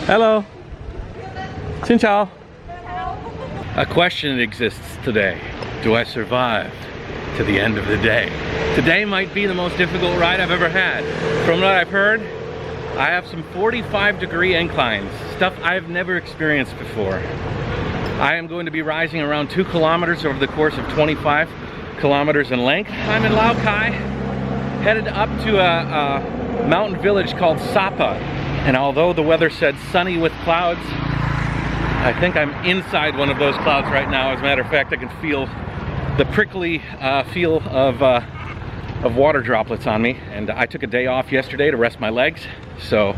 Hello. Xin chào. A question exists today. Do I survive to the end of the day? Today might be the most difficult ride I've ever had. From what I've heard, I have some 45-degree inclines, stuff I've never experienced before. I am going to be rising around 2 kilometers over the course of 25 kilometers in length. I'm in LaoCai, headed up to a mountain village called SaPa. And although the weather said sunny with clouds, I think I'm inside one of those clouds right now. As a matter of fact, I can feel the prickly feel of water droplets on me. And I took a day off yesterday to rest my legs, so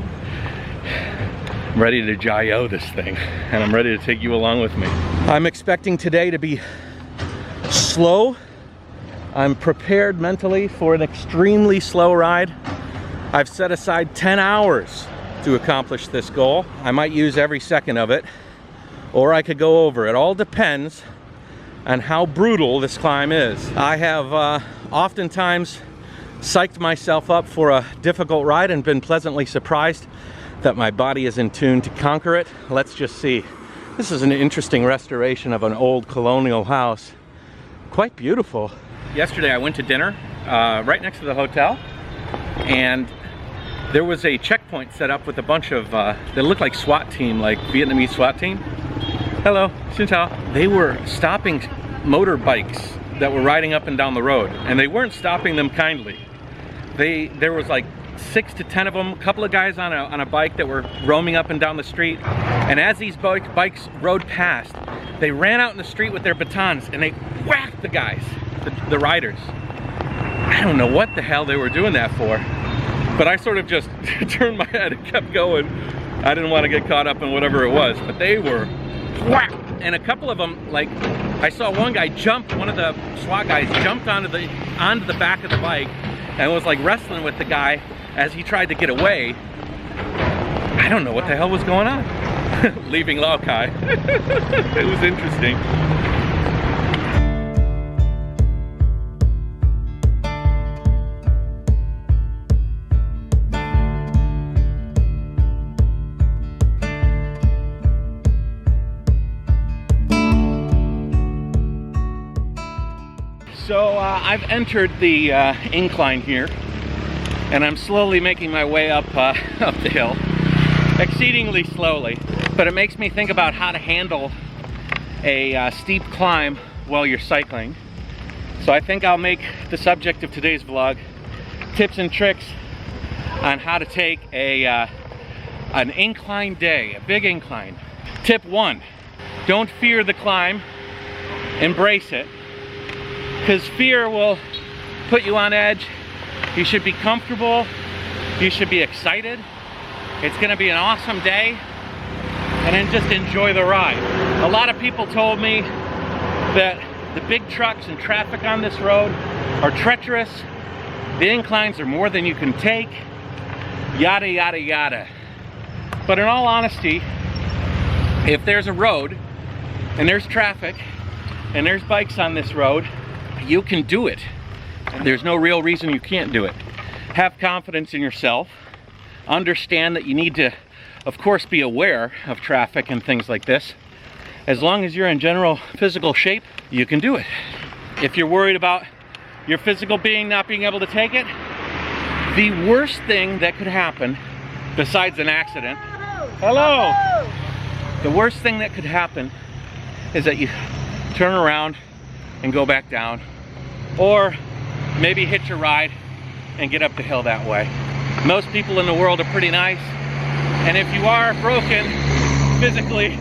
I'm ready to Jayoe this thing, and I'm ready to take you along with me. I'm expecting today to be slow. I'm prepared mentally for an extremely slow ride. I've set aside 10 hours to accomplish this goal. I might use every second of it, or I could go over. It all depends on how brutal this climb is. I have oftentimes psyched myself up for a difficult ride and been pleasantly surprised that my body is in tune to conquer it. Let's just see. This is an interesting restoration of an old colonial house. Quite beautiful. Yesterday I went to dinner right next to the hotel, and there was a checkpoint set up with a bunch of, they looked like SWAT team, like Vietnamese SWAT team. Hello, xin chào. They were stopping motorbikes that were riding up and down the road, and they weren't stopping them kindly. There was like 6 to 10 of them, a couple of guys on a bike that were roaming up and down the street. And as these bikes rode past, they ran out in the street with their batons and they whacked the guys, the riders. I don't know what the hell they were doing that for, but I sort of just turned my head and kept going. I didn't want to get caught up in whatever it was, but they were whack. And a couple of them, like, I saw one guy jump, one of the SWAT guys jumped onto the back of the bike and was like wrestling with the guy as he tried to get away. I don't know what the hell was going on. Leaving LaoCai. It was interesting. So I've entered the incline here, and I'm slowly making my way up the hill, exceedingly slowly. But it makes me think about how to handle a steep climb while you're cycling. So I think I'll make the subject of today's vlog tips and tricks on how to take an incline day, a big incline. Tip 1, don't fear the climb, embrace it. Because fear will put you on edge. You should be comfortable. You should be excited. It's gonna be an awesome day. And then just enjoy the ride. A lot of people told me that the big trucks and traffic on this road are treacherous. The inclines are more than you can take. Yada, yada, yada. But in all honesty, if there's a road and there's traffic and there's bikes on this road, you can do it. There's no real reason you can't do it. Have confidence in yourself. Understand that you need to, of course, be aware of traffic and things like this. As long as you're in general physical shape, you can do it. If you're worried about your physical being not being able to take it, the worst thing that could happen, besides an accident, hello! The worst thing that could happen is that you turn around and go back down, or maybe hitch a ride and get up the hill that way. Most people in the world are pretty nice, and if you are broken physically,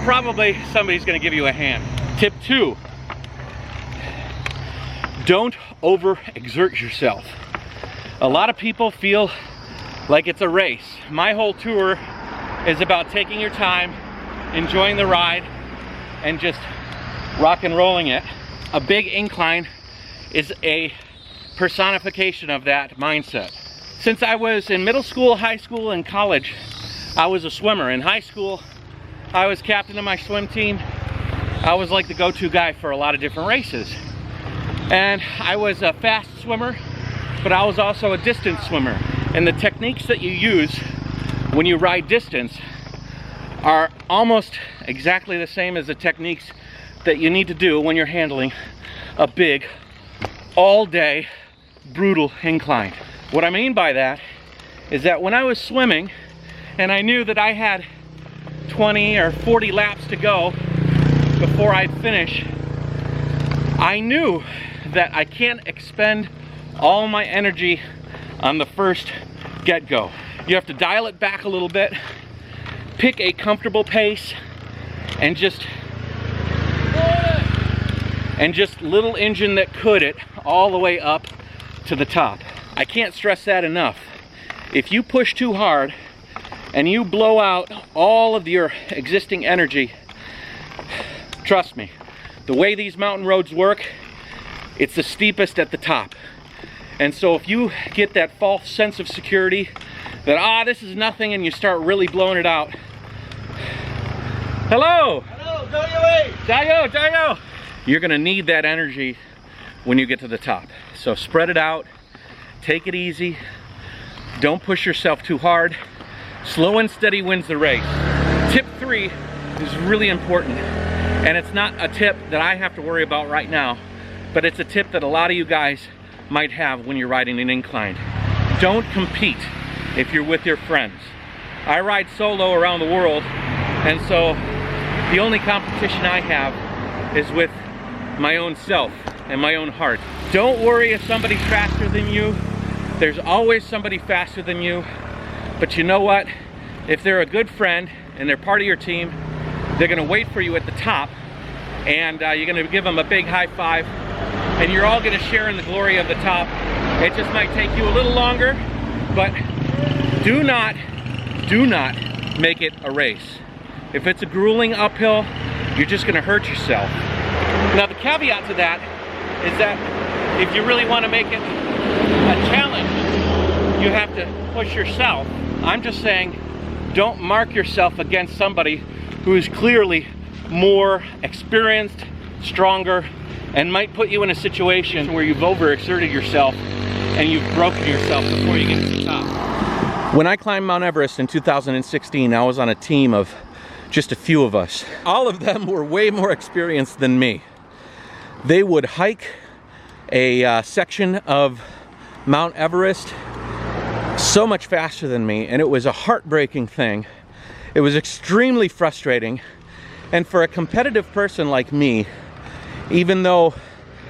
probably somebody's gonna give you a hand. Tip 2, don't overexert yourself. A lot of people feel like it's a race. My whole tour is about taking your time, enjoying the ride, and just rock and rolling it. A big incline is a personification of that mindset. Since I was in middle school, high school, and college, I was a swimmer. In high school, I was captain of my swim team. I was like the go-to guy for a lot of different races. And I was a fast swimmer, but I was also a distance swimmer. And the techniques that you use when you ride distance are almost exactly the same as the techniques that you need to do when you're handling a big, all-day, brutal incline. What I mean by that is that when I was swimming and I knew that I had 20 or 40 laps to go before I'd finish, I knew that I can't expend all my energy on the first get-go. You have to dial it back a little bit, pick a comfortable pace, and just little engine that could it all the way up to the top. I can't stress that enough. If you push too hard and you blow out all of your existing energy, trust me, the way these mountain roads work, it's the steepest at the top. And so if you get that false sense of security that, this is nothing, and you start really blowing it out. Hello! Hello, Jayoe! Jayoe! You're gonna need that energy when you get to the top. So spread it out, take it easy, don't push yourself too hard. Slow and steady wins the race. Tip 3 is really important, and it's not a tip that I have to worry about right now, but it's a tip that a lot of you guys might have when you're riding an incline. Don't compete if you're with your friends. I ride solo around the world, and so the only competition I have is with my own self and my own heart. Don't worry if somebody's faster than you. There's always somebody faster than you. But you know what? If they're a good friend and they're part of your team, they're gonna wait for you at the top, and you're gonna give them a big high five, and you're all gonna share in the glory of the top. It just might take you a little longer, but do not make it a race. If it's a grueling uphill, you're just gonna hurt yourself. Now the caveat to that is that if you really wanna make it a challenge, you have to push yourself. I'm just saying, don't mark yourself against somebody who is clearly more experienced, stronger, and might put you in a situation where you've overexerted yourself and you've broken yourself before you get to the top. When I climbed Mount Everest in 2016, I was on a team of just a few of us. All of them were way more experienced than me. They would hike a section of Mount Everest so much faster than me, and it was a heartbreaking thing. It was extremely frustrating, and for a competitive person like me, even though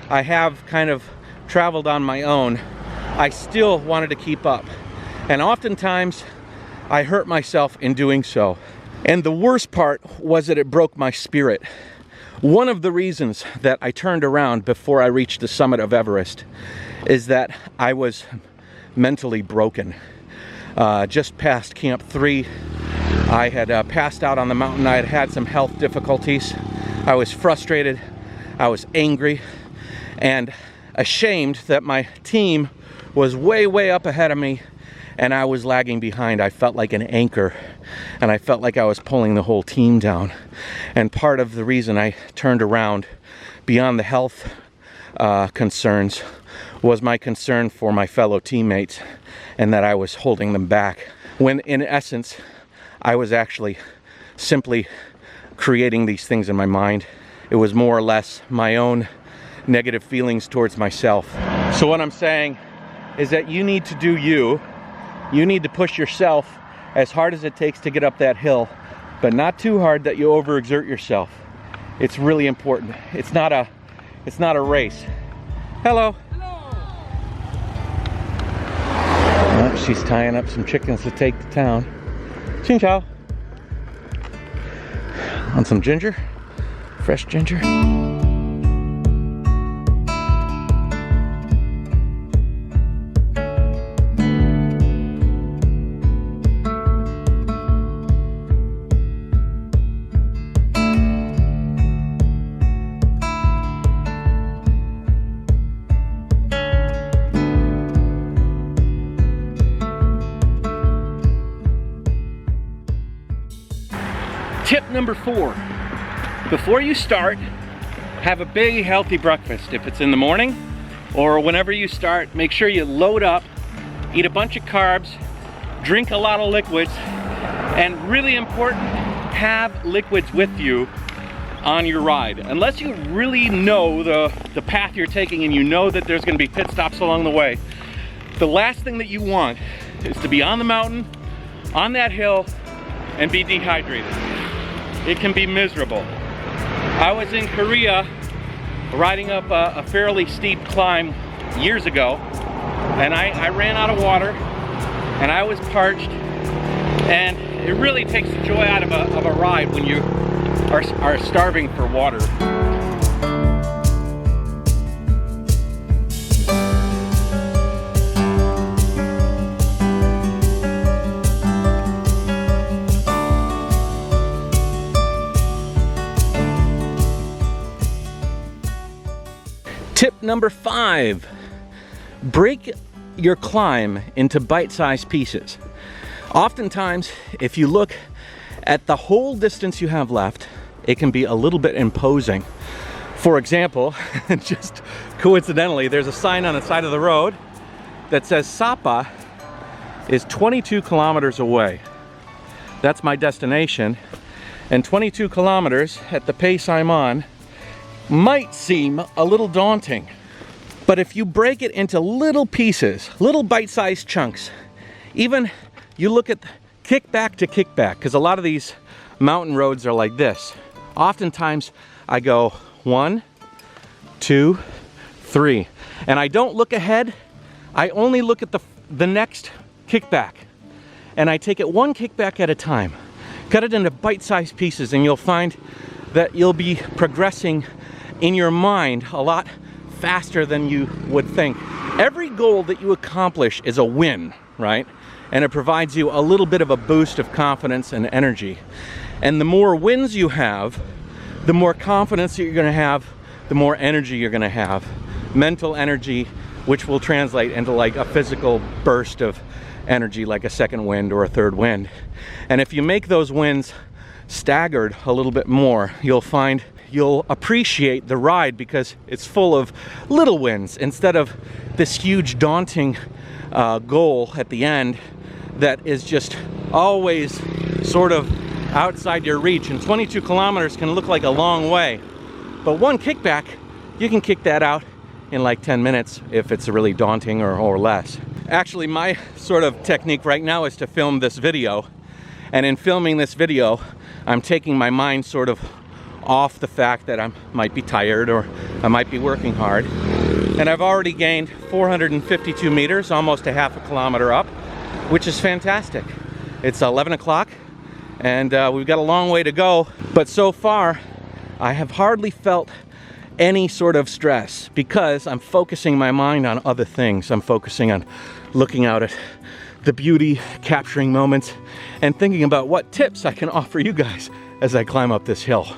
I have kind of traveled on my own, I still wanted to keep up, and oftentimes I hurt myself in doing so. And the worst part was that it broke my spirit. One of the reasons that I turned around before I reached the summit of Everest is that I was mentally broken. Just past Camp 3, I had passed out on the mountain. I had had some health difficulties. I was frustrated, I was angry, and ashamed that my team was way up ahead of me and I was lagging behind. I felt like an anchor, and I felt like I was pulling the whole team down. And part of the reason I turned around, beyond the health concerns, was my concern for my fellow teammates and that I was holding them back, when in essence I was actually simply creating these things in my mind. It was more or less my own negative feelings towards myself. So what I'm saying is that you need to do you. You need to push yourself as hard as it takes to get up that hill, but not too hard that you overexert yourself. It's really important. It's not a race. Hello. Oh, she's tying up some chickens to take to town. Xin chào. Want some ginger? Fresh ginger? Tip number 4, before you start, have a big healthy breakfast. If it's in the morning or whenever you start, make sure you load up, eat a bunch of carbs, drink a lot of liquids, And really important, have liquids with you on your ride. Unless you really know the path you're taking and you know that there's gonna be pit stops along the way, the last thing that you want is to be on the mountain, on that hill, and be dehydrated. It can be miserable. I was in Korea riding up a fairly steep climb years ago, and I ran out of water, and I was parched, and it really takes the joy out of a ride when you are starving for water. Tip number 5, break your climb into bite-sized pieces. Oftentimes, if you look at the whole distance you have left, it can be a little bit imposing. For example, just coincidentally, there's a sign on the side of the road that says SaPa is 22 kilometers away. That's my destination, and 22 kilometers at the pace I'm on might seem a little daunting. But if you break it into little pieces, little bite-sized chunks, even you look at kickback to kickback, because a lot of these mountain roads are like this. Oftentimes I go 1, 2, 3, and I don't look ahead. I only look at the next kickback, and I take it one kickback at a time. Cut it into bite-sized pieces, and you'll find that you'll be progressing in your mind a lot faster than you would think. Every goal that you accomplish is a win, right? And it provides you a little bit of a boost of confidence and energy. And the more wins you have, the more confidence that you're gonna have, the more energy you're gonna have. Mental energy, which will translate into like a physical burst of energy, like a second wind or a third wind. And if you make those wins staggered a little bit more, you'll find you'll appreciate the ride because it's full of little wins instead of this huge daunting goal at the end that is just always sort of outside your reach. And 22 kilometers can look like a long way, but one kickback, you can kick that out in like 10 minutes if it's really daunting or less. Actually, my sort of technique right now is to film this video, and in filming this video I'm taking my mind sort of off the fact that I might be tired or I might be working hard. And I've already gained 452 meters, almost a half a kilometer up, which is fantastic. It's 11 o'clock and we've got a long way to go, but so far I have hardly felt any sort of stress because I'm focusing my mind on other things. I'm focusing on looking out at the beauty, capturing moments, and thinking about what tips I can offer you guys as I climb up this hill.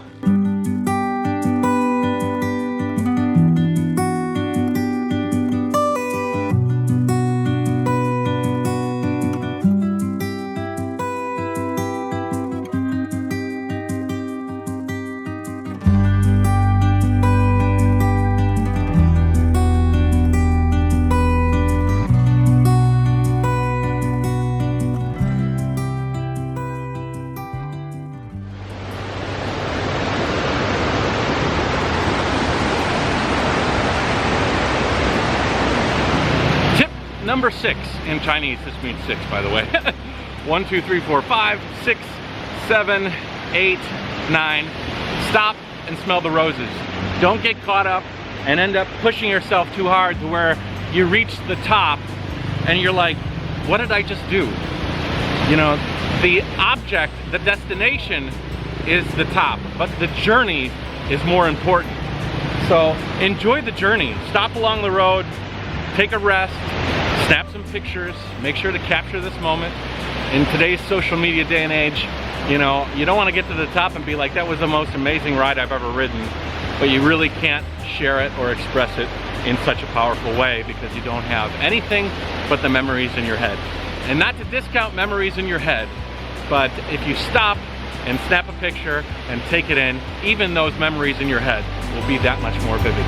Number 6 in Chinese, this means 6 by the way. 1, 2, 3, 4, 5, 6, 7, 8, 9. Stop and smell the roses. Don't get caught up and end up pushing yourself too hard to where you reach the top and you're like, what did I just do? You know, the object, the destination is the top, but the journey is more important. So enjoy the journey. Stop along the road, take a rest, snap some pictures, make sure to capture this moment. In today's social media day and age, you know, you don't want to get to the top and be like, that was the most amazing ride I've ever ridden, but you really can't share it or express it in such a powerful way because you don't have anything but the memories in your head. And not to discount memories in your head, but if you stop and snap a picture and take it in, even those memories in your head will be that much more vivid.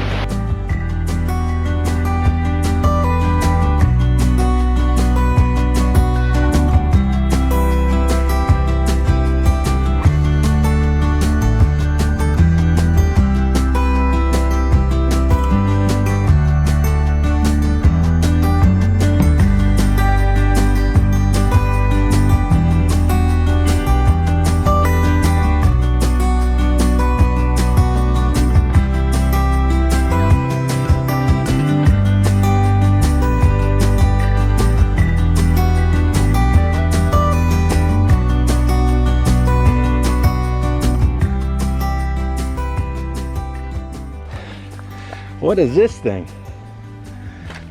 What is this thing?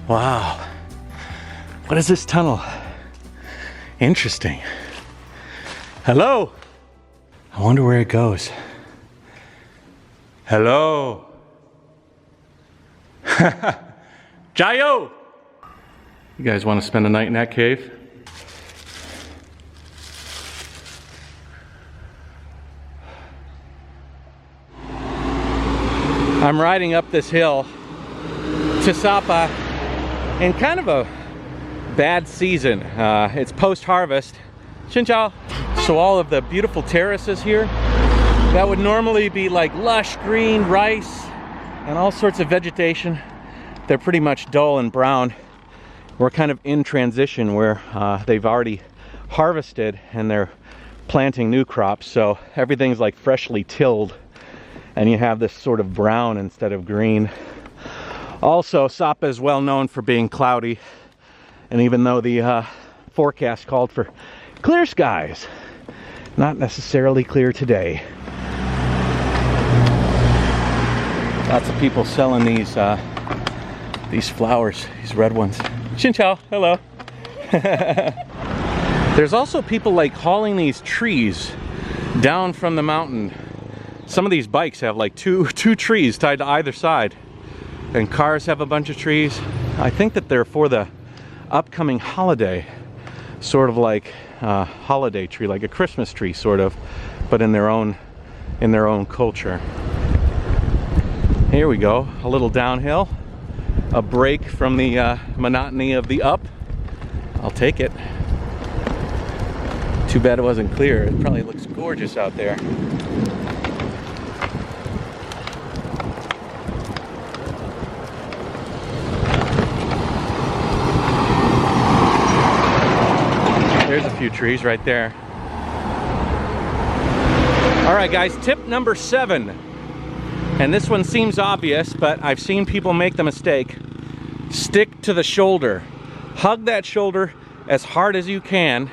Wow. What is this tunnel? Interesting. Hello? I wonder where it goes. Hello? Jayoe! You guys want to spend a night in that cave? I'm riding up this hill to SaPa in kind of a bad season. It's post-harvest. Xin chào. So all of the beautiful terraces here that would normally be like lush green rice and all sorts of vegetation, they're pretty much dull and brown. We're kind of in transition where they've already harvested and they're planting new crops, so everything's like freshly tilled and you have this sort of brown instead of green. Also, SaPa is well known for being cloudy, and even though the forecast called for clear skies, not necessarily clear today. Lots of people selling these flowers, these red ones. Xin chào, hello. There's also people like hauling these trees down from the mountain. Some of these bikes have like two trees tied to either side, and cars have a bunch of trees. I think that they're for the upcoming holiday, sort of like a holiday tree, like a Christmas tree sort of, but in their own culture. Here we go, a little downhill, a break from the monotony of the up. I'll take it. Too bad it wasn't clear. It probably looks gorgeous out there. There's a few trees right there. All right, guys, tip number 7. And this one seems obvious, but I've seen people make the mistake. Stick to the shoulder. Hug that shoulder as hard as you can.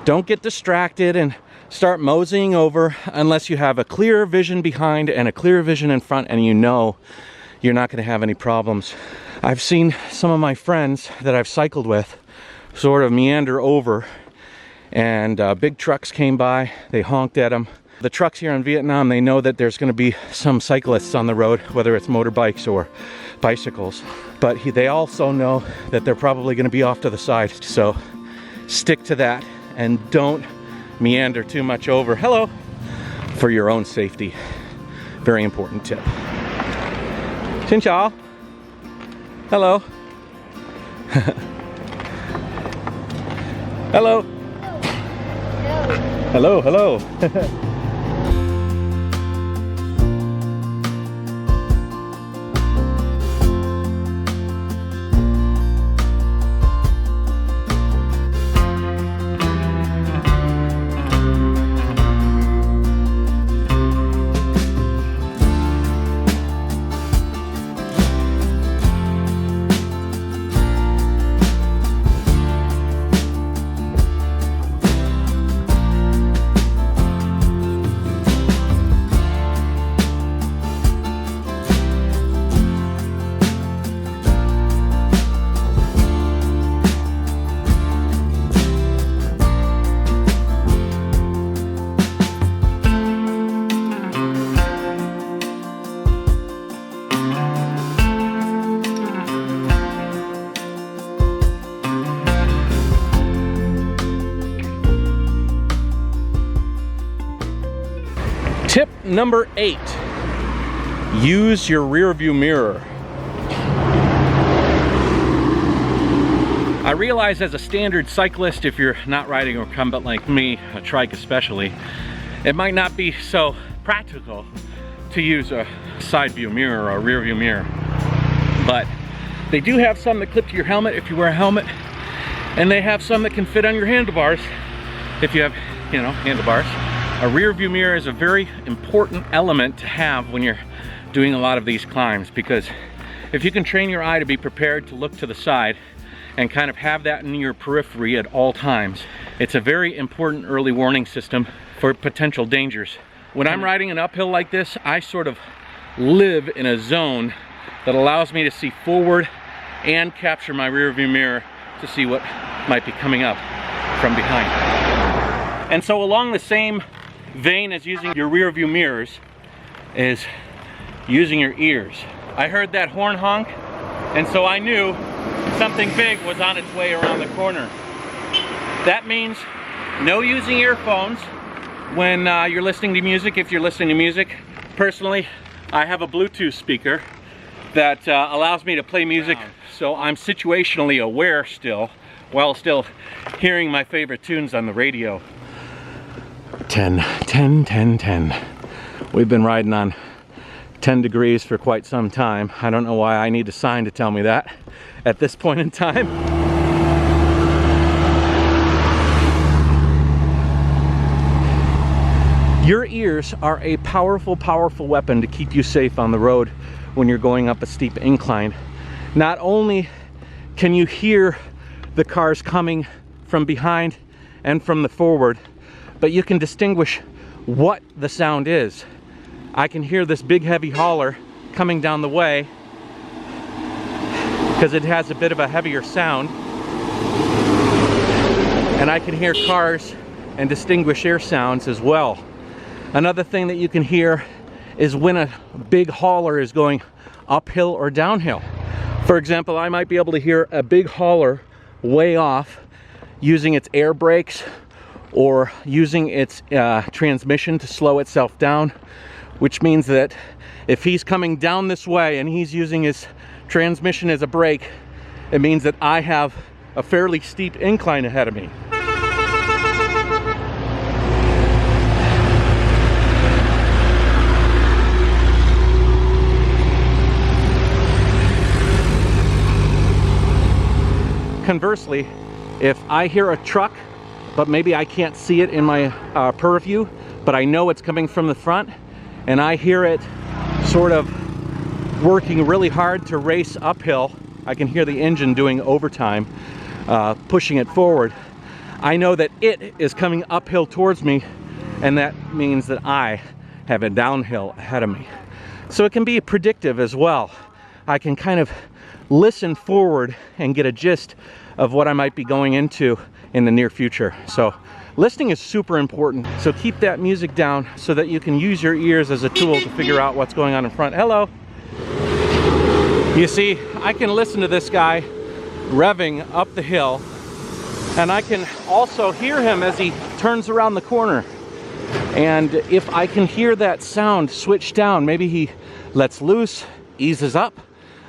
Don't get distracted and start moseying over unless you have a clear vision behind and a clear vision in front, and you know you're not going to have any problems. I've seen some of my friends that I've cycled with sort of meander over, and big trucks came by, they honked at them. The trucks here in Vietnam, they know that there's going to be some cyclists on the road, whether it's motorbikes or bicycles, but they also know that they're probably going to be off to the side, so stick to that and don't meander too much over. Hello, for your own safety. Very important tip. Xin chào. Hello. Hello. Hello, hello. Tip number 8, use your rear view mirror. I realize as a standard cyclist, if you're not riding a recumbent like me, a trike especially, it might not be so practical to use a side view mirror or a rear view mirror. But they do have some that clip to your helmet if you wear a helmet, and they have some that can fit on your handlebars if you have, you know, handlebars. A rear view mirror is a very important element to have when you're doing a lot of these climbs, because if you can train your eye to be prepared to look to the side and kind of have that in your periphery at all times, it's a very important early warning system for potential dangers. When I'm riding an uphill like this, I sort of live in a zone that allows me to see forward and capture my rear view mirror to see what might be coming up from behind. And so along the same vein as using your rear view mirrors is using your ears. I heard that horn honk, and so I knew something big was on its way around the corner. That means no using earphones when you're listening to music, if you're listening to music. Personally, I have a Bluetooth speaker that allows me to play music, so I'm situationally aware still, while still hearing my favorite tunes on the radio. 10, 10, 10, 10. We've been riding on 10 degrees for quite some time. I don't know why I need a sign to tell me that at this point in time. Your ears are a powerful, powerful weapon to keep you safe on the road when you're going up a steep incline. Not only can you hear the cars coming from behind and from the forward, but you can distinguish what the sound is. I can hear this big heavy hauler coming down the way because it has a bit of a heavier sound, and I can hear cars and distinguish air sounds as well. Another thing that you can hear is when a big hauler is going uphill or downhill. For example, I might be able to hear a big hauler way off using its air brakes or using its transmission to slow itself down, which means that if he's coming down this way and he's using his transmission as a brake, it means that I have a fairly steep incline ahead of me. Conversely, if I hear a truck, but maybe I can't see it in my purview, but I know it's coming from the front, and I hear it sort of working really hard to race uphill, I can hear the engine doing overtime, pushing it forward. I know that it is coming uphill towards me, and that means that I have a downhill ahead of me. So it can be predictive as well. I can kind of listen forward and get a gist of what I might be going into in the near future. So listening is super important. So keep that music down so that you can use your ears as a tool to figure out what's going on in front. Hello. You see, I can listen to this guy revving up the hill, and I can also hear him as he turns around the corner. And if I can hear that sound switch down, maybe he lets loose, eases up,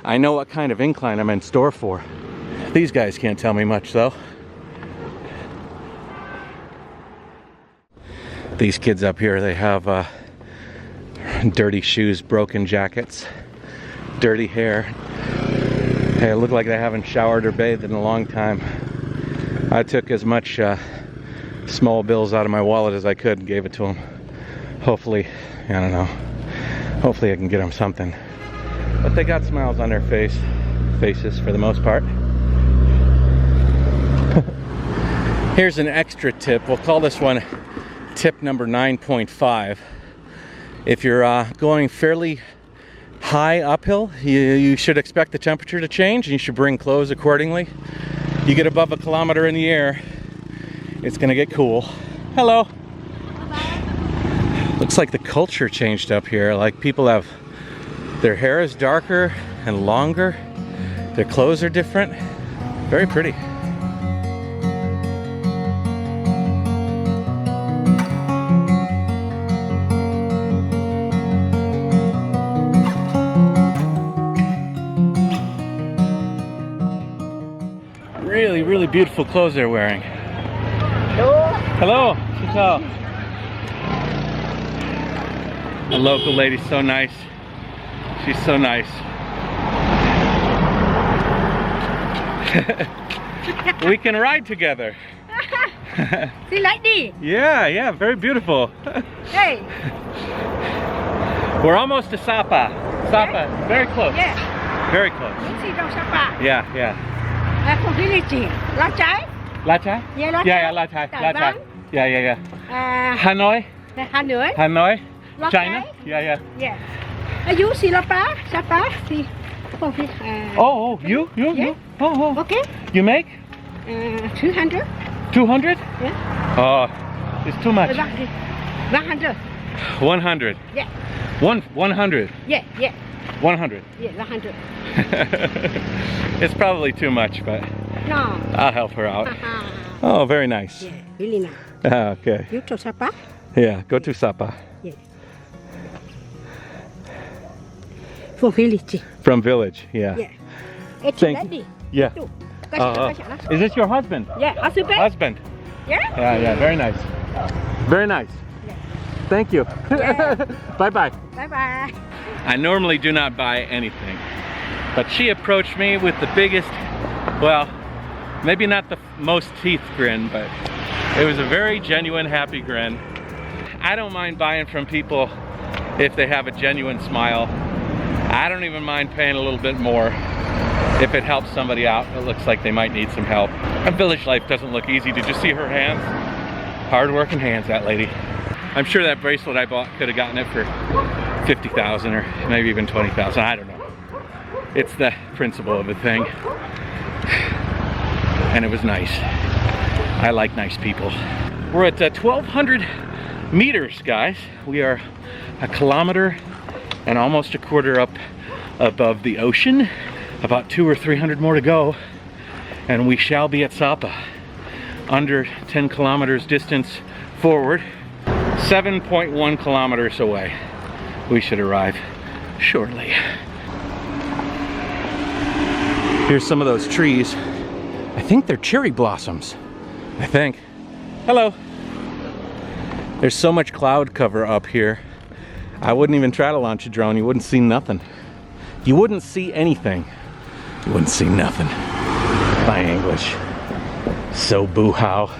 I know what kind of incline I'm in store for. These guys can't tell me much though. These kids up here, they have dirty shoes, broken jackets, dirty hair. They look like they haven't showered or bathed in a long time. I took as much small bills out of my wallet as I could and gave it to them. Hopefully, I don't know, hopefully I can get them something. But they got smiles on their faces for the most part. Here's an extra tip. We'll call this one tip number 9.5. If you're going fairly high uphill, you should expect the temperature to change, and you should bring clothes accordingly. You get above 1 kilometer in the air, it's gonna get cool. Hello. Looks like the culture changed up here. Like people have, their hair is darker and longer. Their clothes are different. Very pretty. Really, really beautiful clothes they're wearing. Hello. Hello. The local lady's so nice. She's so nice. We can ride together. See, lady. Yeah, very beautiful. Hey. We're almost to SaPa. SaPa, Yeah. very close. Yeah. Very close. See, don't SaPa. Yeah. From village. LaoCai. LaoCai? Yeah, LaoCai. Yeah, LaoCai. TAIWAN. Yeah. Hanoi. Hanoi. Hanoi. LaoCai. China. Yeah. Yeah. Are you see SaPa? See. Oh, you? Yeah. Oh. Okay. You make? 200. 200? Yeah. Oh, it's too much. 100. 100. Yeah. 100. Yeah. 100. Yeah, 100. It's probably too much, but No. I'll help her out. Oh, very nice. Yeah, really nice. Okay. You to SaPa? Yeah, go to SaPa. Yeah. From village. From village, yeah. Yeah. It's Thank ready. Yeah. Is this your husband? Yeah, husband. Husband. Yeah. Yeah, very nice. Very nice. Yeah. Thank you. Yeah. Bye-bye. Bye-bye. I normally do not buy anything, but she approached me with the biggest, well, maybe not the most teeth grin, but it was a very genuine, happy grin. I don't mind buying from people if they have a genuine smile. I don't even mind paying a little bit more if it helps somebody out. It looks like they might need some help. And village life doesn't look easy. Did you see her hands? Hard-working hands, that lady. I'm sure that bracelet I bought could have gotten it for 50,000 or maybe even 20,000. I don't know. It's the principle of the thing. And it was nice. I like nice people. We're at 1,200 meters, guys. We are a kilometer and almost a quarter up above the ocean. About 200 or 300 more to go. And we shall be at SaPa. Under 10 kilometers distance forward. 7.1 kilometers away. We should arrive shortly. Here's some of those trees. I think they're cherry blossoms. I think. Hello. There's so much cloud cover up here. I wouldn't even try to launch a drone. You wouldn't see nothing. You wouldn't see anything. You wouldn't see nothing. My English. So boo-how.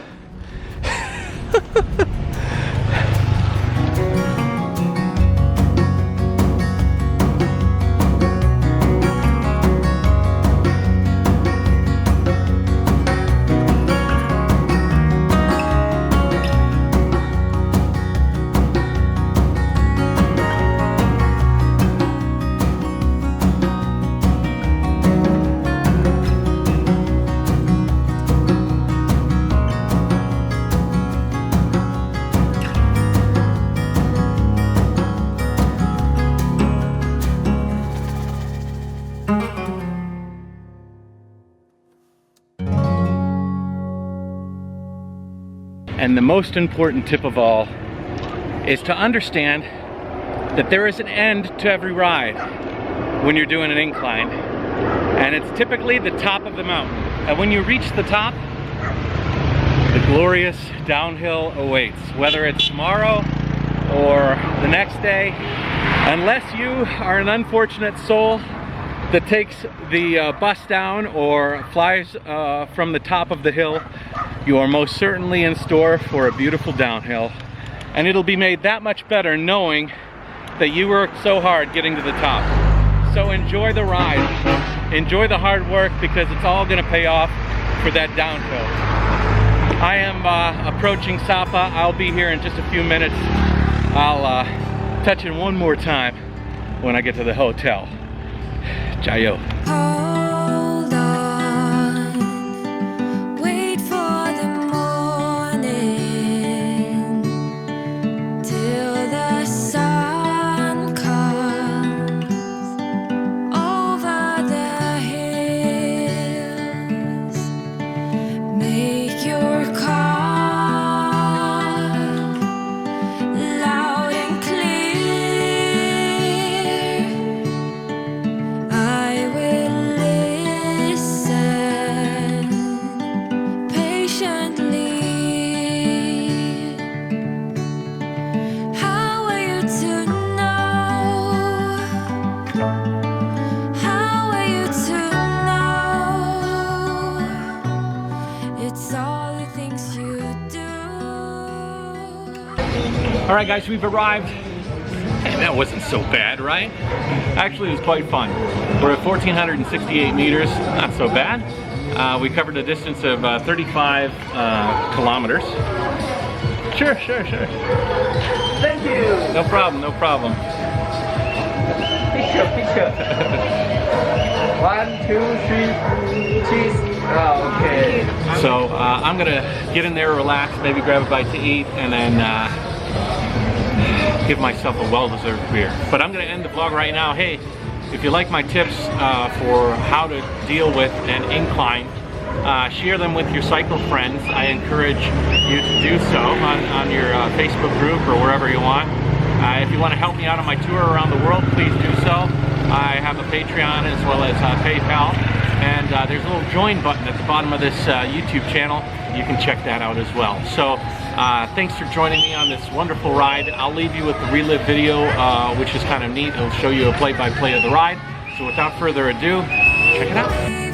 And the most important tip of all is to understand that there is an end to every ride when you're doing an incline. And it's typically the top of the mountain. And when you reach the top, the glorious downhill awaits. Whether it's tomorrow or the next day, unless you are an unfortunate soul that takes the bus down or flies from the top of the hill, you are most certainly in store for a beautiful downhill. And it'll be made that much better knowing that you worked so hard getting to the top. So enjoy the ride. Enjoy the hard work, because it's all gonna pay off for that downhill. I am approaching SaPa. I'll be here in just a few minutes. I'll touch it one more time when I get to the hotel. Jayoe. Hold on, wait for the morning, till the sun comes over the hills. Make your call loud and clear. I will listen patiently. How are you to know? How are you to know? It's all the things you do. All right, guys, we've arrived. Hey, that wasn't so bad, right? Actually, it was quite fun. We're at 1,468 meters, not so bad. We covered a distance of 35 kilometers. Sure. Thank you. No problem. Picture. 1, 2, 3, cheese. Oh, okay. So I'm gonna get in there, relax, maybe grab a bite to eat, and then give myself a well-deserved beer. But I'm gonna end the vlog right now. Hey, if you like my tips for how to deal with an incline, share them with your cycle friends. I encourage you to do so on your Facebook group or wherever you want. If you want to help me out on my tour around the world, please do so. I have a Patreon as well as PayPal, and there's a little join button at the bottom of this YouTube channel. You can check that out as well. So thanks for joining me on this wonderful ride. I'll leave you with the relive video, which is kind of neat. It'll show you a play-by-play of the ride. So without further ado, check it out.